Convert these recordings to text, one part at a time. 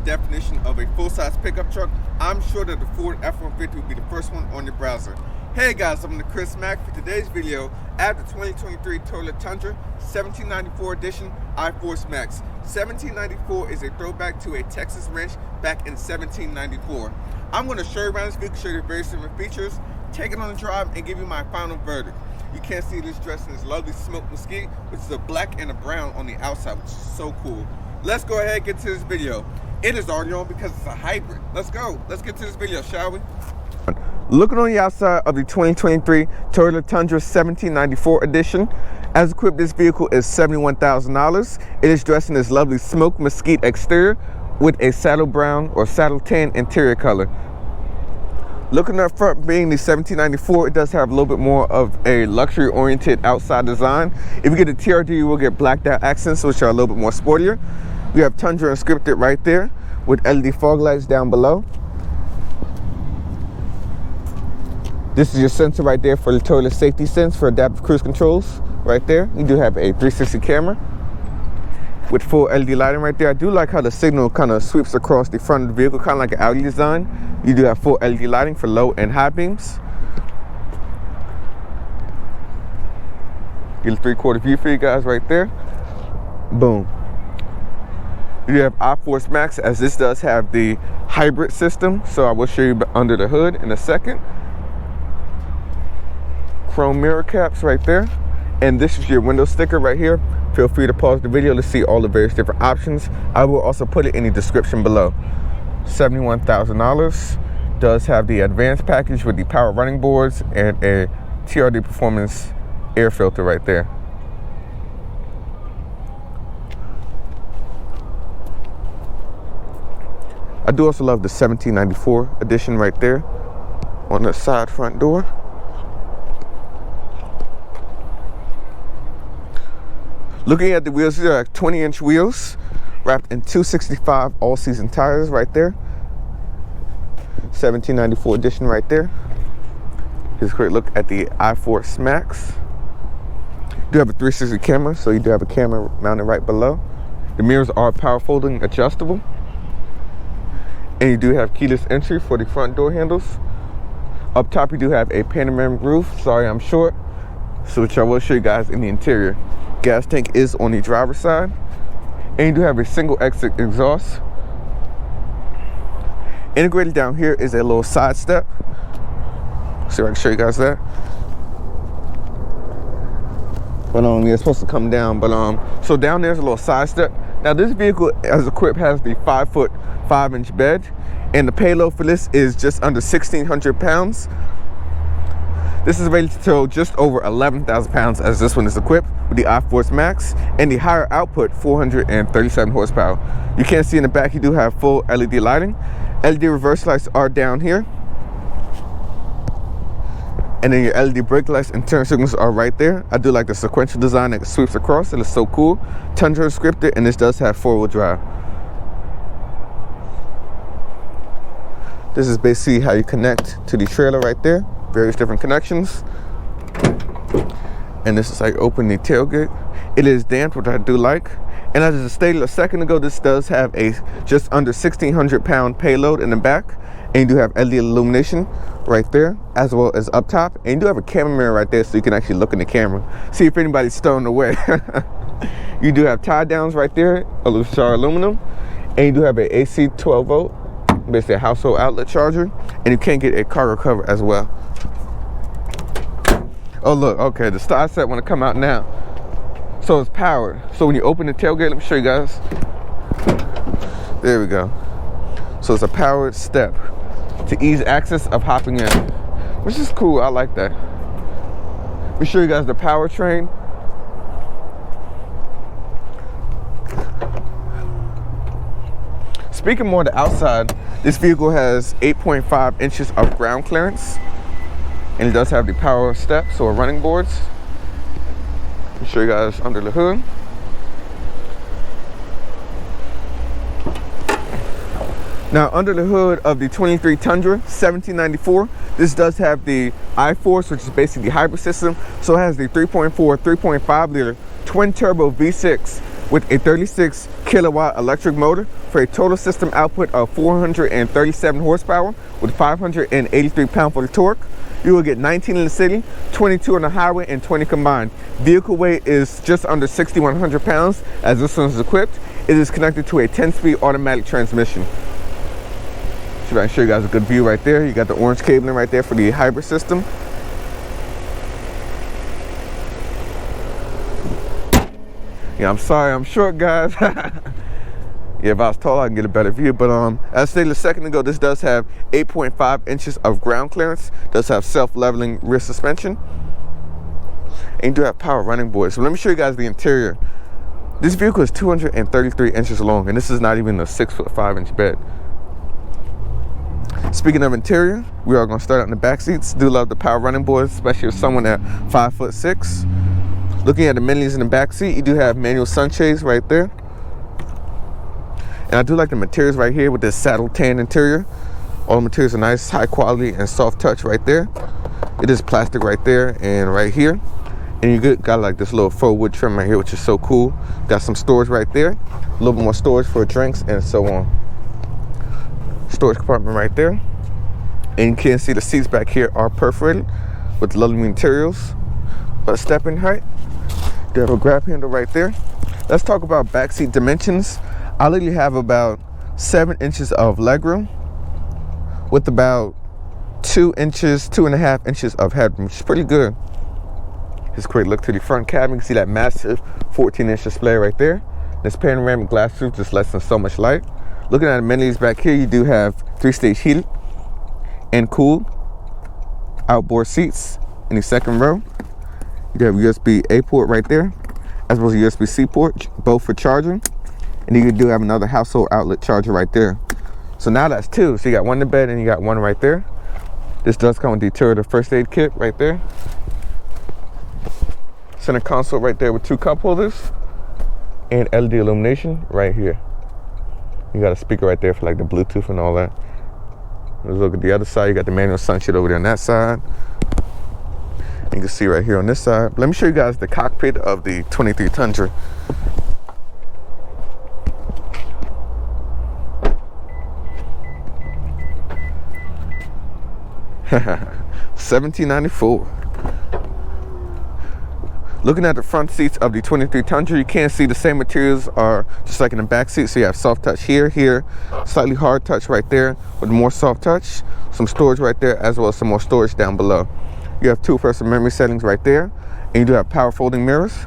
definition of a full-size pickup truck, I'm sure that the Ford F-150 will be the first one on your browser. Hey guys, I'm Chris Mack. For today's video, I have the 2023 Toyota Tundra 1794 edition Iforce Max. 1794 is a throwback to a Texas wrench back in 1794. I'm going to show you around this vehicle, show you the various different features, take it on a drive, and give you my final verdict. You can't see this dress in this lovely Smoked Mesquite, which is a black and a brown on the outside, which is so cool. Let's go ahead and get to this video. It is already on because it's a hybrid. Let's go. Let's get to this video, shall we? Looking on the outside of the 2023 Toyota Tundra 1794 edition, as equipped, this vehicle is $71,000. It is dressed in this lovely Smoked Mesquite exterior with a saddle brown or saddle tan interior color. Looking up front, being the 1794, it does have a little bit more of a luxury-oriented outside design. If you get a TRD, you will get blacked out accents, which are a little bit more sportier. We have Tundra inscripted right there with LED fog lights down below. This is your sensor right there for the Toyota safety sense for adaptive cruise controls right there. You do have a 360 camera with full LED lighting right there. I do like how the signal kind of sweeps across the front of the vehicle, kind of like an Audi design. You do have full LED lighting for low and high beams. Get a 3/4 view for you guys right there. Boom. You have Iforce Max, as this does have the hybrid system, so I will show you under the hood in a second. Chrome mirror caps right there, and this is your window sticker right here. Feel free to pause the video to see all the various different options. I will also put it in the description below. $71,000. Does have the advanced package with the power running boards and a TRD Performance Air Filter right there. I do also love the 1794 edition right there on the side front door. Looking at the wheels, these are 20-inch wheels wrapped in 265 all-season tires right there. 1794 edition right there. Here's a great look at the Iforce Max. You do have a 360 camera, so you do have a camera mounted right below. The mirrors are power folding adjustable. And you do have keyless entry for the front door handles. Up top, you do have a panoramic roof. Sorry, I'm short. So which I will show you guys in the interior. Gas tank is on the driver's side. And you do have a single exit exhaust. Integrated down here is a little side step. See if I can show you guys that. But yeah, it's supposed to come down. But so down there's a little side step. Now this vehicle, as equipped, has the 5'5" bed, and the payload for this is just under 1,600 pounds. This is rated to tow just over 11,000 pounds, as this one is equipped with the Iforce Max, and the higher output 437 horsepower. You can't see in the back, you do have full LED lighting. LED reverse lights are down here, and then your LED brake lights and turn signals are right there. I do like the sequential design that sweeps across. It is so cool. Tundra is scripted, and this does have 4-wheel drive. This is basically how you connect to the trailer right there. Various different connections. And this is how you open the tailgate. It is damped, which I do like. And as I stated a second ago, this does have a just under 1,600 pound payload in the back. And you do have LED illumination right there, as well as up top. And you do have a camera mirror right there, so you can actually look in the camera, see if anybody's stolen away. You do have tie downs right there, which are aluminum. And you do have a AC 12 volt, basically a household outlet charger. And you can get a cargo cover as well. Oh look, okay, the side set want to come out now. So it's powered. So when you open the tailgate, let me show you guys. There we go. So it's a powered step to ease access of hopping in, which is cool. I like that. Let me show you guys the Powertrain. Speaking more of the outside, this vehicle has 8.5 inches of ground clearance, and it does have the power steps or running boards. Let me show you guys under the hood. Now, under the hood of the 23 Tundra 1794, this does have the Iforce, which is basically the hybrid system. So it has the 3.4, 3.5 liter twin turbo V6 with a 36 kilowatt electric motor for a total system output of 437 horsepower with 583 pound-foot of torque. You will get 19 in the city, 22 on the highway, and 20 combined. Vehicle weight is just under 6,100 pounds as this one is equipped. It is connected to a 10-speed automatic transmission. Should I show you guys a good view right there? You got the orange cabling right there for the hybrid system. Yeah, I'm sorry, I'm short, guys. Yeah, if I was tall, I can get a better view. But as stated a second ago, this does have 8.5 inches of ground clearance. Does have self-leveling rear suspension. And you do have power running boards. So let me show you guys the interior. This vehicle is 233 inches long, and this is not even a 6'5" bed. Speaking of interior, we are going to start out in the back seats. Do love the power running boards, especially with someone at 5'6". Looking at the amenities in the back seat, you do have manual sunshades right there. And I do like the materials right here with this saddle tan interior. All the materials are nice, high quality, and soft touch right there. It is plastic right there and right here. And you got like this little faux wood trim right here, which is so cool. Got some storage right there. A little bit more storage for drinks and so on. Storage compartment right there. And you can see the seats back here are perforated with lovely materials. But a step in height. They have a grab handle right there. Let's talk about backseat dimensions. I literally have about 7 inches of legroom with about 2.5 inches of headroom, which is pretty good. It's a great look to the front cabin. You can see that massive 14-inch display right there. This panoramic glass roof just lets in so much light. Looking at amenities back here, you do have 3-stage heated and cooled outboard seats in the second row. You have a USB-A port right there, as well as a USB-C port, both for charging. And you do have another household outlet charger right there. So now that's 2. So you got one in the bed and you got one right there. This does come with the TRD first aid kit right there. Center console right there with 2 cup holders and LED illumination right here. You got a speaker right there for like the Bluetooth and all that. Let's look at the other side. You got the manual sunshade over there on that side. You can see right here on this side. Let me show you guys the cockpit of the 23 Tundra. $17.94. Looking at the front seats of the 23 Tundra, you can see the same materials are just like in the back seat. So you have soft touch here, slightly hard touch right there with more soft touch, some storage right there, as well as some more storage down below. You have 2-person memory settings right there, and you do have power folding mirrors.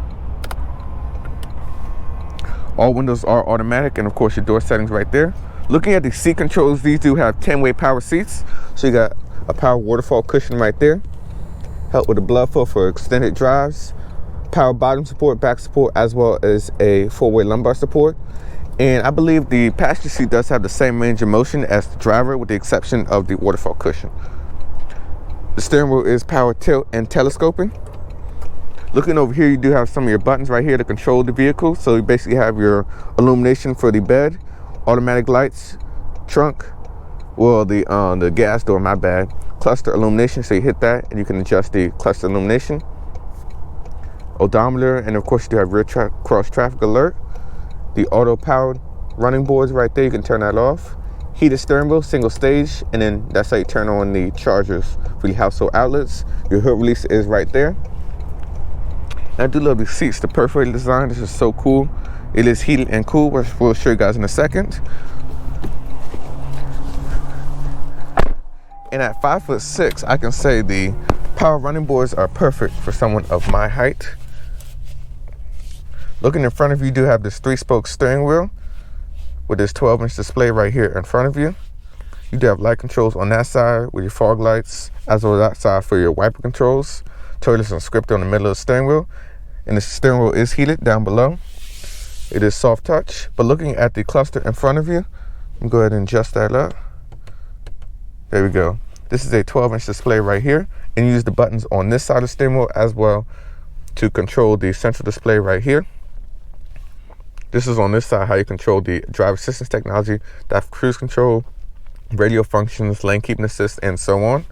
All windows are automatic, and of course your door settings right there. Looking at the seat controls, these do have 10-way power seats. So you got a power waterfall cushion right there. Help with the blood flow for extended drives. Power bottom support, back support, as well as a 4-way lumbar support. And I believe the passenger seat does have the same range of motion as the driver, with the exception of the waterfall cushion. The steering wheel is power tilt and telescoping. Looking over here, you do have some of your buttons right here to control the vehicle. So you basically have your illumination for the bed, automatic lights, trunk, well, the gas door, my bad, cluster illumination. So you hit that and you can adjust the cluster illumination. Odometer, and of course you do have rear cross traffic alert. The auto powered running boards right there, you can turn that off. Heated steering wheel, single stage, and then that's how you turn on the chargers for the household outlets. Your hood release is right there. And I do love the seats, the perforated design. This is so cool. It is heated and cool, which we'll show you guys in a second. And at 5'6", I can say the power running boards are perfect for someone of my height. Looking in front of you, you do have this 3-spoke steering wheel with this 12-inch display right here in front of you. You do have light controls on that side with your fog lights, as well as that side for your wiper controls. Toilets and script on the middle of the steering wheel. And the steering wheel is heated down below. It is soft touch. But looking at the cluster in front of you, let me go ahead and adjust that up. There we go. This is a 12-inch display right here. And you use the buttons on this side of the steering wheel as well to control the central display right here. This is on this side how you control the driver assistance technology, that cruise control, radio functions, lane keeping assist, and so on.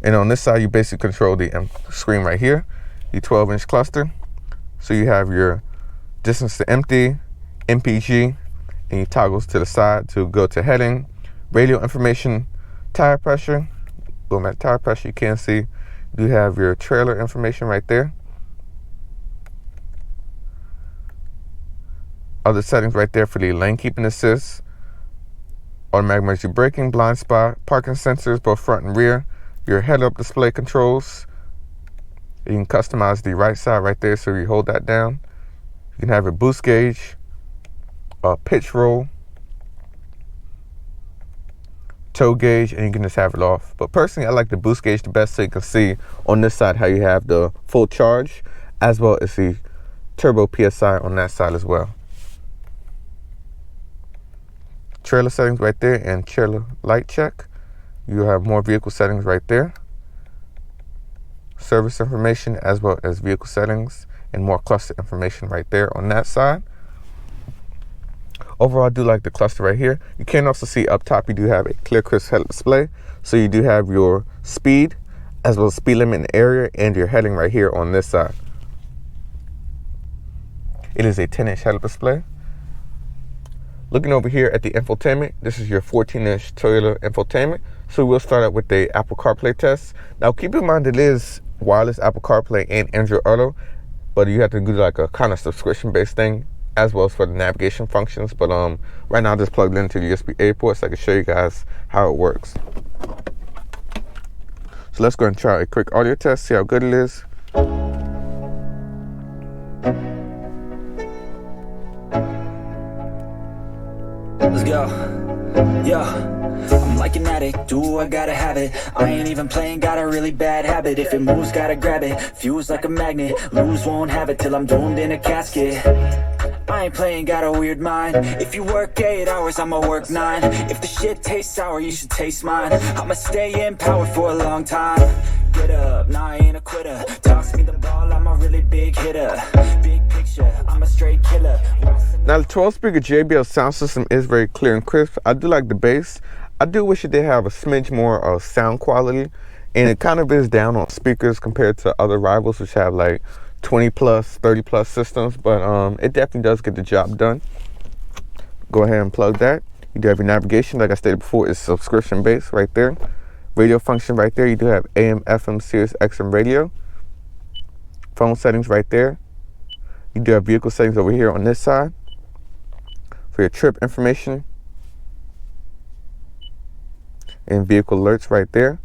And on this side, you basically control the screen right here, the 12-inch cluster. So you have your distance to empty, MPG, and you toggles to the side to go to heading, radio information, tire pressure. Going back to tire pressure, you can see you have your trailer information right there. Other settings right there for the lane keeping assist, automatic emergency braking, blind spot, parking sensors, both front and rear, your head-up display controls. You can customize the right side right there, so you hold that down. You can have a boost gauge, a pitch roll, tow gauge, and you can just have it off. But personally, I like the boost gauge the best, so you can see on this side how you have the full charge, as well as the turbo PSI on that side as well. Trailer settings right there and trailer light check. You have more vehicle settings right there. Service information as well as vehicle settings and more cluster information right there on that side. Overall, I do like the cluster right here. You can also see up top you do have a clear crisp head display. So you do have your speed as well as speed limit in the area and your heading right here on this side. It is a 10-inch head-up display. Looking over here at the infotainment, this is your 14-inch Toyota infotainment. So we'll start out with the Apple CarPlay test. Now keep in mind it is wireless Apple CarPlay and Android Auto, but you have to do like a kind of subscription-based thing as well as for the navigation functions. But right now I just plugged it into the USB-A port so I can show you guys how it works. So let's go and try a quick audio test, see how good it is. Let's go. Yo, I'm like an addict, do I gotta have it. I ain't even playing, got a really bad habit. If it moves, gotta grab it, fuse like a magnet. Lose, won't have it till I'm doomed in a casket. I ain't playing, got a weird mind. If you work 8 hours, I'ma work 9. If the shit tastes sour, you should taste mine. I'ma stay empowered for a long time. Get up, nah, I ain't a quitter. Toss me the ball, I'm a really big hitter. Big picture, I'm a straight killer. Now the 12-speaker JBL sound system is very clear and crisp. I do like the bass. I do wish it did have a smidge more of sound quality, and it kind of is down on speakers compared to other rivals which have like 20 plus, 30 plus systems, but it definitely does get the job done. Go ahead and plug that. You do have your navigation, like I stated before, is subscription based right there. Radio function right there, you do have AM, FM, Sirius XM radio. Phone settings right there. You do have vehicle settings over here on this side for your trip information and vehicle alerts right there.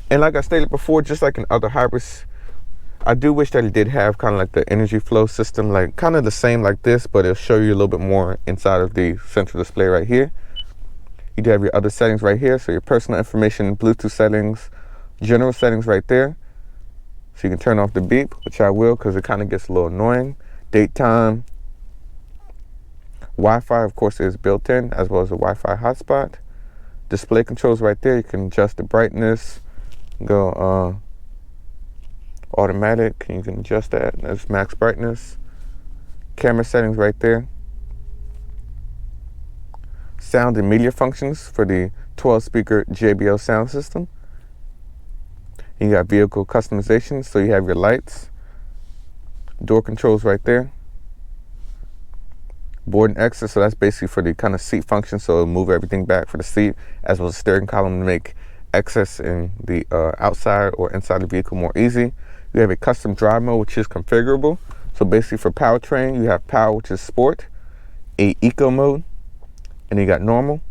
And like I stated before, just like in other hybrids, I do wish that it did have kind of like the energy flow system, like kind of the same like this, but it'll show you a little bit more inside of the central display right here. You do have your other settings right here, so your personal information, Bluetooth settings, general settings right there. So you can turn off the beep, which I will because it kind of gets a little annoying. Date time. Wi-Fi, of course, is built in, as well as a Wi-Fi hotspot. Display controls right there. You can adjust the brightness, go automatic, and you can adjust that. That's max brightness. Camera settings right there. Sound and media functions for the 12-speaker JBL sound system. You got vehicle customization, so you have your lights, door controls right there, board and exit, so that's basically for the kind of seat function, so it'll move everything back for the seat, as well as the steering column to make access in the outside or inside the vehicle more easy. You have a custom drive mode, which is configurable. So basically for Powertrain, you have Power, which is Sport, a Eco mode, and you got Normal.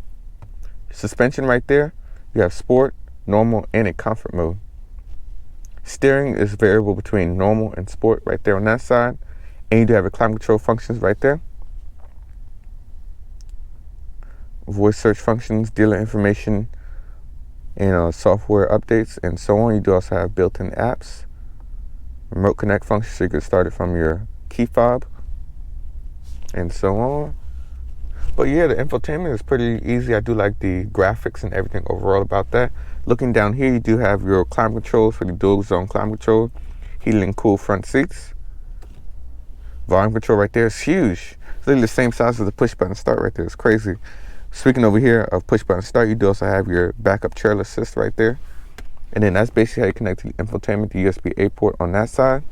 Suspension right there, you have Sport, Normal, and a Comfort mode. Steering is variable between Normal and Sport right there on that side. And you do have your climate control functions right there. Voice search functions, dealer information, and software updates, and so on. You do also have built-in apps. Remote connect function, so you can start it from your key fob, and so on. But yeah, the infotainment is pretty easy. I do like the graphics and everything overall about that. Looking down here, you do have your climate controls for the dual zone climate control, heated and cool front seats. Volume control right there is huge. It's literally the same size as the push button start right there. It's crazy. Speaking over here of push button start, you do also have your backup trailer assist right there. And then that's basically how you connect to the infotainment, the USB-A port on that side.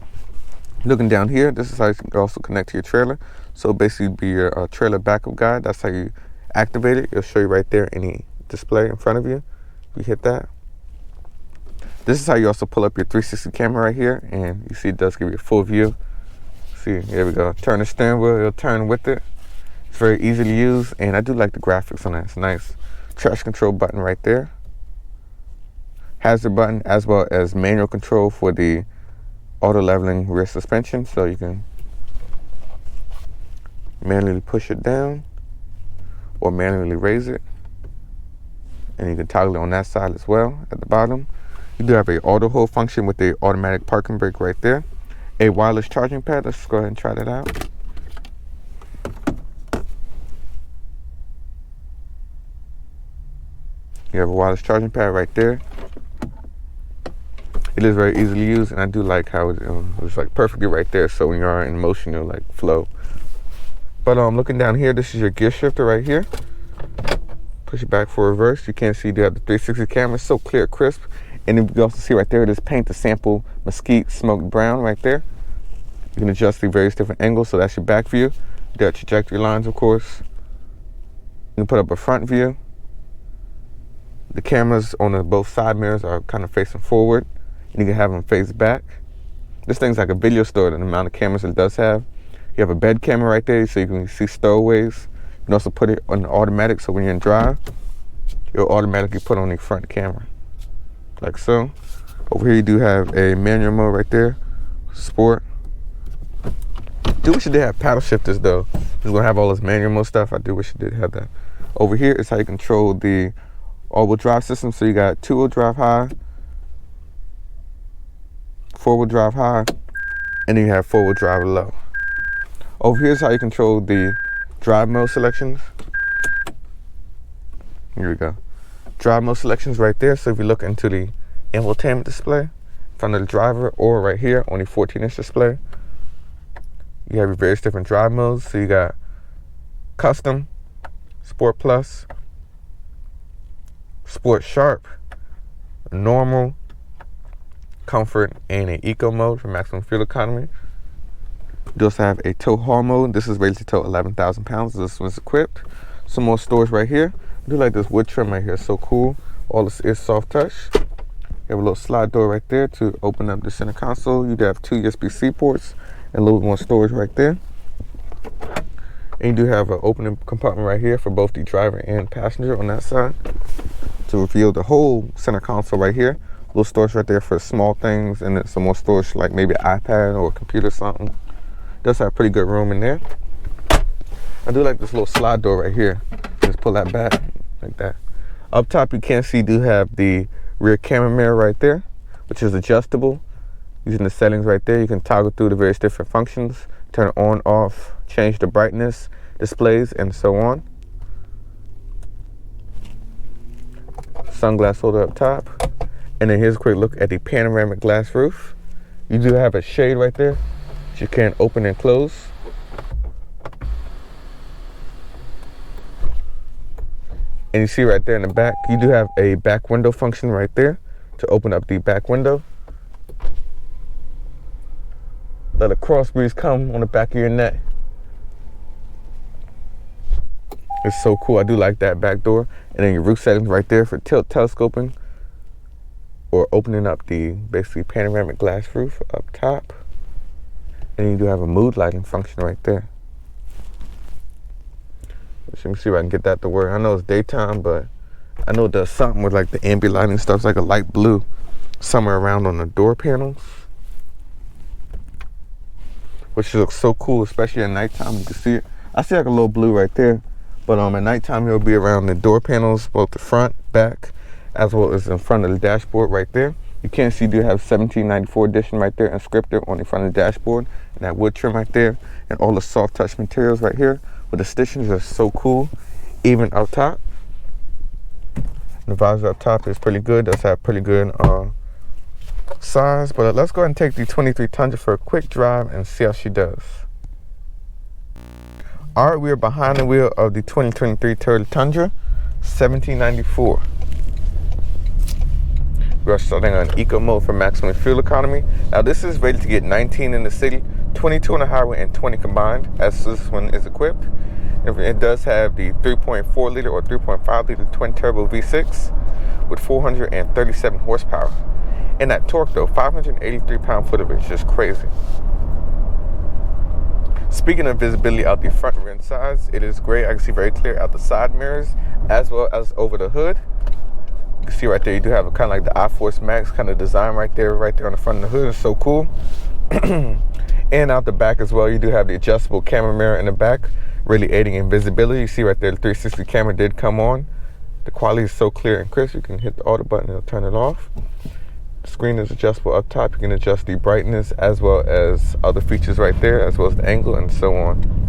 Looking down here, this is how you can also connect to your trailer. So basically be your trailer backup guide. That's how you activate it. It'll show you right there in the display in front of you. You hit that. This is how you also pull up your 360 camera right here, and you see it does give you a full view. See, here we go. Turn the steering wheel, it'll turn with it. It's very easy to use, and I do like the graphics on that. It's nice. Traction control button right there. Hazard button, as well as manual control for the auto leveling rear suspension, so you can manually push it down or manually raise it, and you can toggle it on that side as well at the bottom. You do have a auto hold function with the automatic parking brake right there. A wireless charging pad. Let's go ahead and try that out. You have a wireless charging pad right there. It is very easy to use, and I do like how it's like perfectly right there, so when you are in motion, you'll like flow. But looking down here, this is your gear shifter right here. Push it back for reverse. You can see you have the 360 camera, so clear, crisp. And then you also see right there, it is paint to sample Mesquite smoked brown right there. You can adjust the various different angles, so that's your back view. There are trajectory lines, of course. You can put up a front view. The cameras on both side mirrors are kind of facing forward, and you can have them face back. This thing's like a video store, the amount of cameras it does have. You have a bed camera right there, so you can see stowaways. You can also put it on automatic, so when you're in drive, you'll automatically put on the front camera, like so. Over here you do have a manual mode right there, sport. I do wish it did have paddle shifters though. It's gonna have all this manual mode stuff. I do wish it did have that. Over here is how you control the all-wheel drive system. So you got two-wheel drive high, four-wheel drive high, and then you have four-wheel drive low. Over here is how you control the drive mode selections. Here we go. Drive mode selections right there. So if you look into the infotainment display in front of the driver, or right here on the 14-inch display, you have your various different drive modes. So you got custom, sport plus, sport sharp, normal, comfort, and an eco mode for maximum fuel economy. You also have a tow haul mode. This is rated to tow 11,000 pounds. This one's equipped. Some more storage right here. I do like this wood trim right here. It's so cool. All this is soft touch. You have a little slide door right there to open up the center console. You do have two USB-C ports and a little bit more storage right there. And you do have an opening compartment right here for both the driver and passenger on that side to reveal the whole center console right here. A little storage right there for small things, and then some more storage like maybe an iPad or a computer or something. It does have pretty good room in there. I do like this little slide door right here. Just pull that back like that. Up top you can see you do have the rear camera mirror right there, which is adjustable. Using the settings right there, you can toggle through the various different functions, turn it on, off, change the brightness, displays, and so on. Sunglass holder up top. And then here's a quick look at the panoramic glass roof. You do have a shade right there that you can open and close. And you see right there in the back, you do have a back window function right there to open up the back window. Let a cross breeze come on the back of your neck. It's so cool. I do like that back door. And then your roof settings right there for tilt telescoping or opening up the basically panoramic glass roof up top. And you do have a mood lighting function right there. Let me see if I can get that to work. I know it's daytime, but I know it does something with like the ambient lighting stuff. It's like a light blue somewhere around on the door panels, which looks so cool, especially at nighttime. You can see it. I see like a little blue right there, but at nighttime it'll be around the door panels, both the front, back, as well as in front of the dashboard right there. You can see you do have 1794 edition right there inscripted on the front of the dashboard, and that wood trim right there, and all the soft touch materials right here. But the stitchings are so cool, even up top. The visor up top is pretty good. Does have pretty good size. But let's go ahead and take the 23 Tundra for a quick drive and see how she does. All right, we are behind the wheel of the 2023 Toyota Tundra 1794. We are starting on eco mode for maximum fuel economy. Now this is rated to get 19 in the city, 22 on the highway and 20 combined, as this one is equipped. It does have the 3.4 liter or 3.5 liter twin turbo V6 with 437 horsepower. And that torque though, 583 pound-foot of it is just crazy. Speaking of visibility out the front and rear sides, it is great. I can see very clear out the side mirrors as well as over the hood. You can see right there, you do have a kind of like the Iforce Max kind of design right there on the front of the hood. It's so cool. And out the back as well, you do have the adjustable camera mirror in the back, really aiding in visibility. You see right there, the 360 camera did come on. The quality is so clear and crisp. You can hit the auto button and it'll turn it off. The screen is adjustable up top. You can adjust the brightness as well as other features right there, as well as the angle and so on.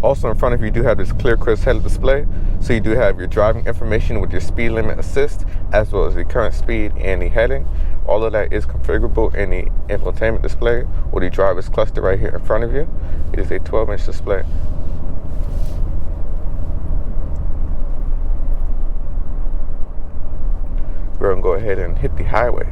Also in front of you do have this clear, crisp head-up display. So you do have your driving information with your speed limit assist, as well as the current speed and the heading. All of that is configurable in the infotainment display or the driver's cluster right here in front of you. It is a 12-inch display. We're going to go ahead and hit the highway.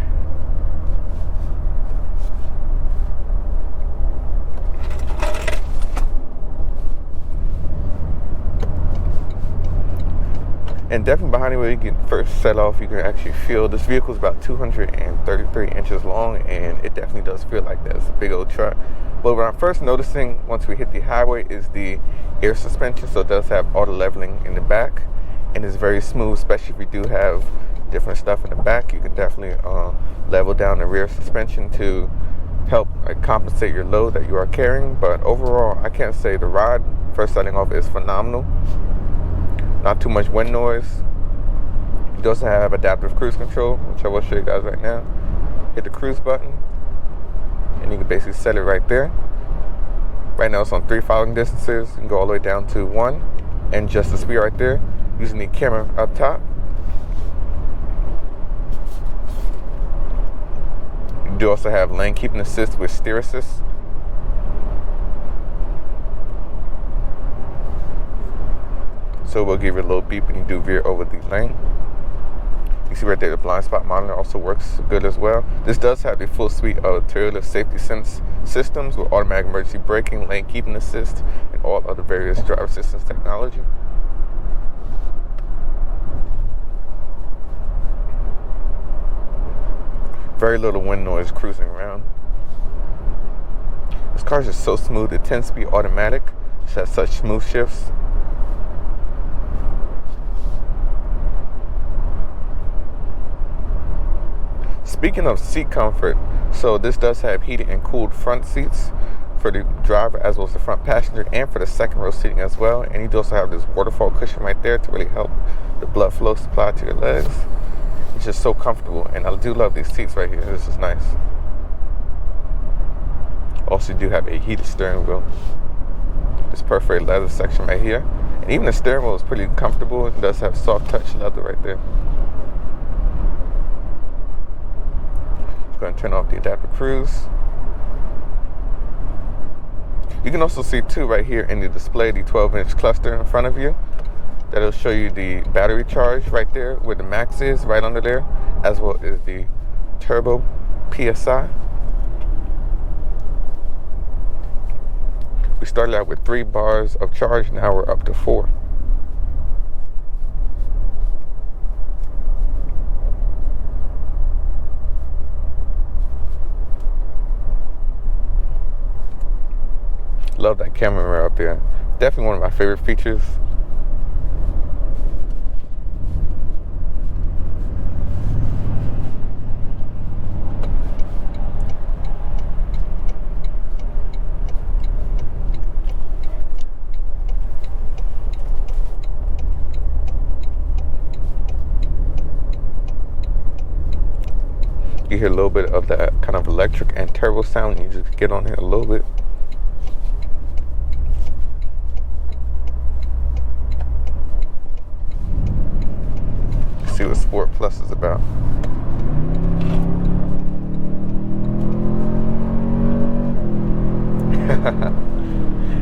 And definitely behind you, where you can first set off, you can actually feel this vehicle is about 233 inches long, and it definitely does feel like that. It's a big old truck. But what I'm first noticing once we hit the highway is the air suspension. So it does have auto leveling in the back, and it's very smooth, especially if you do have different stuff in the back. You can definitely level down the rear suspension to help compensate your load that you are carrying. But overall, I can't say the ride, first starting off, is phenomenal. Not too much wind noise. You also have adaptive cruise control, which I will show you guys right now. Hit the cruise button, and you can basically set it right there. Right now it's on 3 following distances. You can go all the way down to 1, and just the speed right there, using the camera up top. You do also have lane keeping assist with steer assist. So we'll give you a little beep when you do veer over the lane. You see right there, the blind spot monitor also works good as well. This does have the full suite of tailor safety sense systems with automatic emergency braking, lane keeping assist, and all other various driver assistance technology. Very little wind noise cruising around. This car is just so smooth. It tends to be automatic. It has such smooth shifts. Speaking of seat comfort, so this does have heated and cooled front seats for the driver as well as the front passenger, and for the second row seating as well. And you do also have this waterfall cushion right there to really help the blood flow supply to your legs. It's just so comfortable, and I do love these seats right here. This is nice. Also, you do have a heated steering wheel. This perforated leather section right here, and even the steering wheel is pretty comfortable. It does have soft touch leather right there. Going to turn off the adaptive cruise. You can also see too right here in the display the 12-inch cluster in front of you. That'll show you the battery charge right there where the max is, right under there, as well as the turbo PSI. We started out with 3 bars of charge, now we're up to 4. Love that camera mirror up there. Definitely one of my favorite features. You hear a little bit of that kind of electric and turbo sound. You just get on here a little bit. See what Sport Plus is about.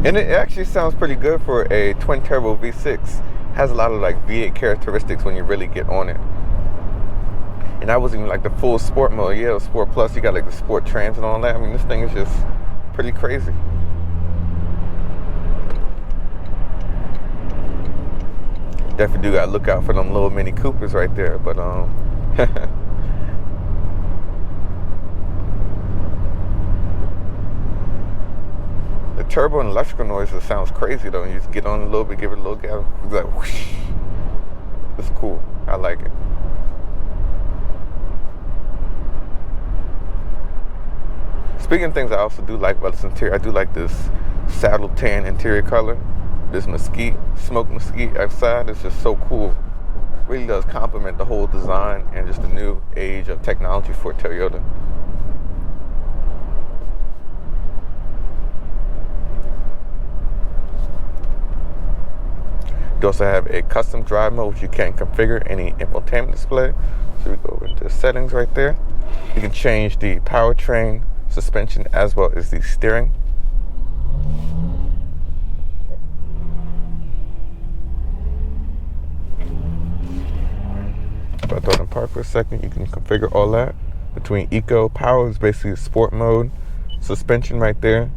And it actually sounds pretty good for a twin turbo V6. Has a lot of like V8 characteristics when you really get on it. And that wasn't even like the full sport mode. Yeah, Sport Plus, you got like the Sport Trans and all that. I mean, this thing is just pretty crazy. Definitely do gotta look out for them little Mini Coopers right there, but the turbo and electrical noise, it sounds crazy though. You just get on a little bit, give it a little gas, it's like whoosh. It's cool. I like it. Speaking of things I also do like about this interior, I do like this saddle tan interior color. This mesquite, smoked mesquite outside is just so cool. Really does complement the whole design and just the new age of technology for Toyota. You also have a custom drive mode which you can configure any infotainment display. So we go into settings right there. You can change the powertrain, suspension, as well as the steering. If I throw it in park for a second, you can configure all that. Between eco, power is basically sport mode, suspension right there,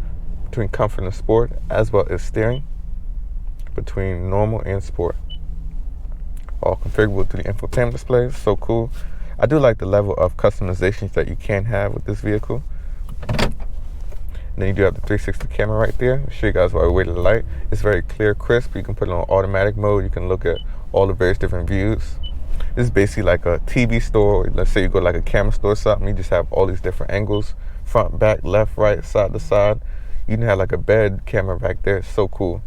between comfort and sport, as well as steering, between normal and sport. All configurable through the infotainment display. So cool. I do like the level of customizations that you can have with this vehicle. And then you do have the 360 camera right there. I'll show you guys while we wait at the light. It's very clear, crisp. You can put it on automatic mode. You can look at all the various different views. This is basically like a TV store. Let's say you go to like a camera store or something. You just have all these different angles. Front, back, left, right, side to side. You can have like a bed camera back there. It's so cool.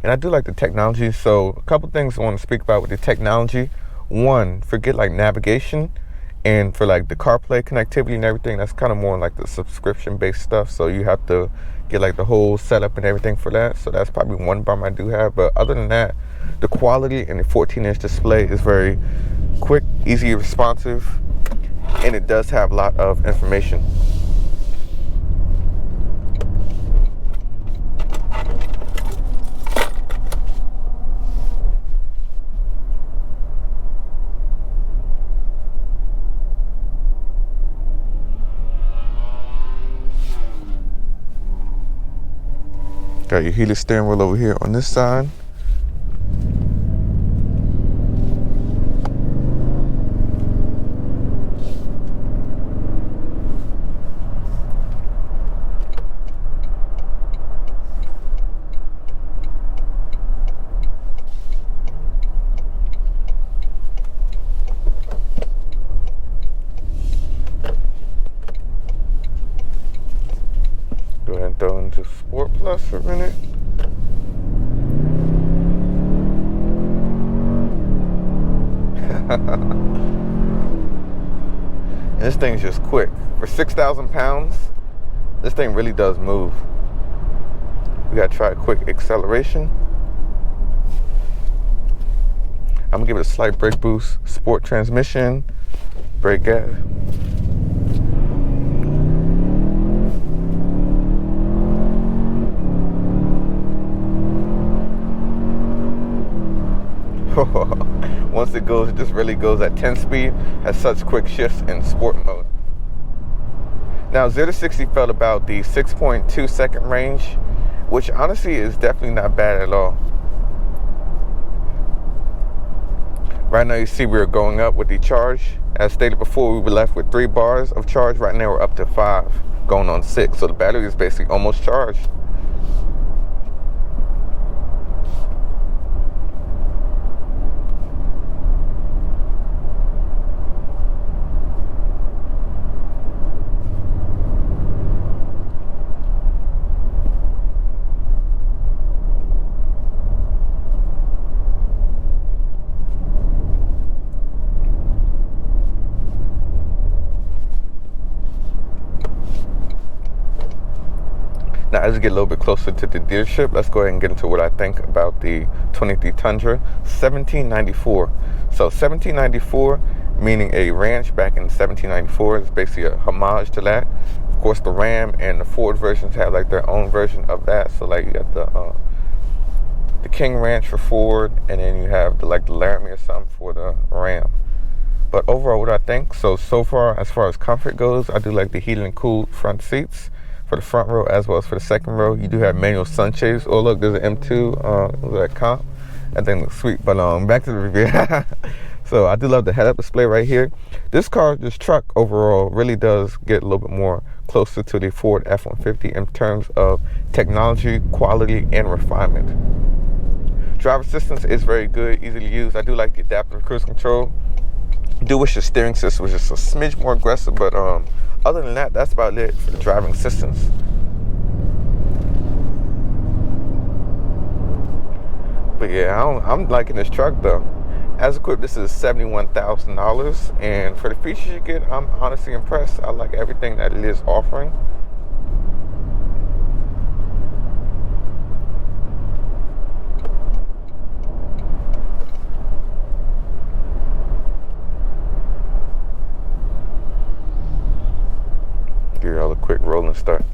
And I do like the technology. So a couple things I want to speak about with the technology. One, forget like navigation. And for like the CarPlay connectivity and everything, that's kind of more like the subscription-based stuff. So you have to get like the whole setup and everything for that. So that's probably one bummer I do have. But other than that, the quality and the 14-inch display is very quick, easy, responsive, and it does have a lot of information. Got your heated steering wheel over here on this side. Go ahead and throw into Sport Plus for a minute. And this thing's just quick. For 6,000 pounds, this thing really does move. We gotta try a quick acceleration. I'm gonna give it a slight brake boost. Sport transmission, brake gas. Once it goes, it just really goes at 10 speed, has such quick shifts in sport mode. Now 0 to 60 felt about the 6.2 second range, which honestly is definitely not bad at all. Right now you see we're going up with the charge. As stated before, we were left with 3 bars of charge. Right now we're up to 5, going on 6. So the battery is basically almost charged. Now, as we get a little bit closer to the dealership, let's go ahead and get into what I think about the 23 Tundra 1794. So 1794, meaning a ranch back in 1794, is basically a homage to that. Of course, the Ram and the Ford versions have like their own version of that. So like you got the King Ranch for Ford, and then you have the Laramie or something for the Ram. But overall, what I think, so far, as far as comfort goes, I do like the heated and cooled front seats for the front row as well as for the second row. You do have manual sunshades. Oh look, there's an M2, that comp. That thing looks sweet. But back to the review. So I do love the head-up display right here. This truck overall really does get a little bit more closer to the Ford F-150 in terms of technology, quality, and refinement. Driver assistance is very good, easy to use. I do like the adaptive cruise control. I do wish the steering system was just a smidge more aggressive, but other than that, that's about it for the driving assistance. But yeah, I'm liking this truck though. As equipped, this is $71,000, and for the features you get, I'm honestly impressed. I like everything that it is offering. Give y'all a quick rolling start.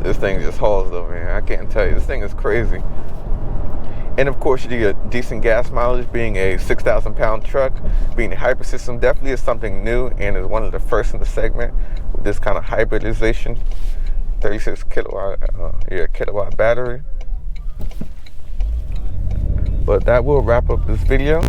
This thing just hauls though, man. I can't tell you. This thing is crazy. And of course, you do get decent gas mileage. Being a 6,000-pound truck, being a hybrid system definitely is something new, and is one of the first in the segment with this kind of hybridization. 36 kilowatt battery. But that will wrap up this video.